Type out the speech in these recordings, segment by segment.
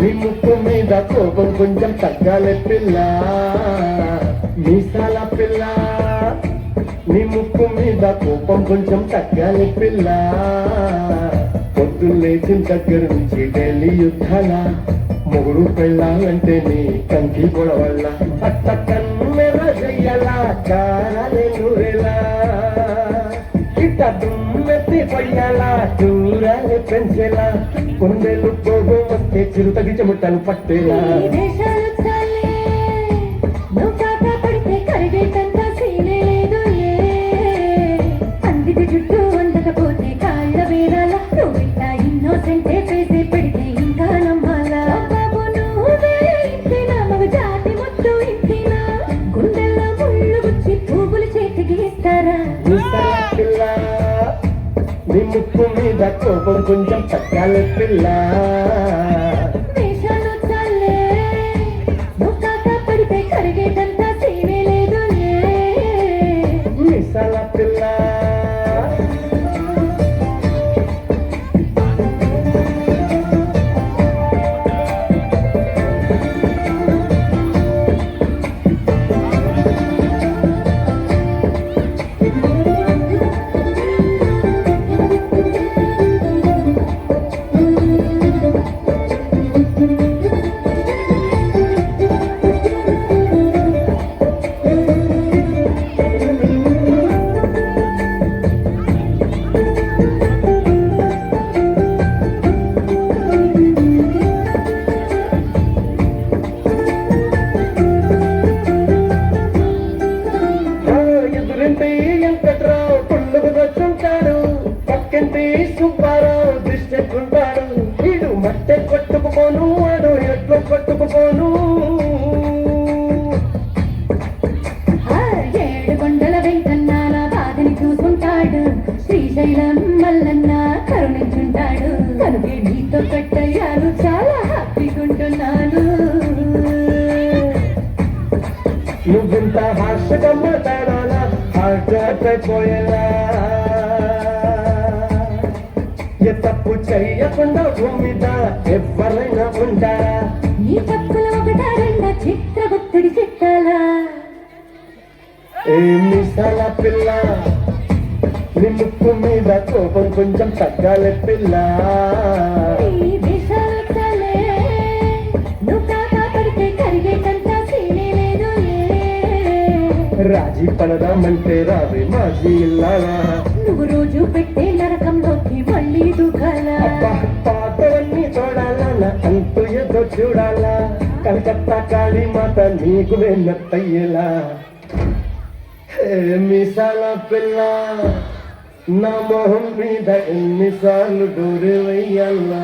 నీ ముక్కు మీద కోపం కొంచెం తగ్గాలి పిల్ల మీసాల పిల్ల నీ ముక్కు మీద కోపం కొంచెం తగ్గాలి పిల్ల పొద్దున్న లేచిన దగ్గర నుంచి డైలీ యుద్ధాల మొగుడు పెళ్ళాలంటే నీ కంకి గొడవల్ల అట్ట కన్నెర చెయ్యలా కారాలే నూరెలా ఇట్ట దుమ్మెత్తి పొయ్యాలా చూరాలే పెంచేలా కొండెలు కోపం వస్తే చిరుతగి చెముటలు పట్టేలా జుట్టు వందకపోతే కాళ్ళ వేరాల నువ్వు ఇట్లా ఇన్నోసెంటే పేసే పెడితే ఇంకా నమ్మాలా బాబు నువ్వే ఇంతేనా మగ జాతి మొత్తం ఇంతేనా గుండెల్లో ముళ్ళు గుచ్చి పువ్వులు చేతికి ఇస్తారా పిల్ల నీ ముక్కు మీద కోపం కొంచెం తగ్గాలి పిల్ల వేషాలు చాలే నువ్వు కాక పడితే కరిగేటంతా సీనే లేదు మీసాల పిల్ల వెంకట్రావు పుల్లుకు వచ్చుంటాడు పక్కంటి సుబ్బారావు దిష్టెట్టుంటాడు వీడు మట్టె కొట్టుకుపోను వాడు ఎట్లు కొట్టుకుపోను ఏడు కొండల వెంకన్నాల బాధని చూసుంటాడు శ్రీశైలం మల్లన్న కరుణించుంటాడు కనుకే నీతో కట్టయ్యాలు చాలా హ్యాపీగుంటున్నాను నువ్వింత హార్షగా మాట్లాడాలా పోయేలా ఏ తప్పు చెయ్యకుండా భూమి మీద ఎవరైనా ఉంటారా నీ తప్పుల ఒకటా రెండా చిత్రగుప్తుడి చిట్టాలా మీసాల పిల్ల నీ ముక్కు మీద కోపం కొంచెం తగ్గాలి పిల్ల రాజీ పడదామంటే రావే మాజీ ఇల్లాలా నువ్వు రోజు పెట్టే నరకంలోకి మళ్ళీ దూకాలా పాతవన్నీ చూడాలా అంటూ ఏదో చూడాలా కలకత్తా కాళీ మాత నీకు వెన్నయ్యేలా మీసాల పిల్ల నా మొహం మీద ఎన్నిసార్లు డోరే వెయ్యాలా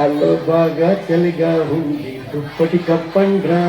అల్లో బాగా చలిగా ఉంది దుప్పటి కప్పండ్రా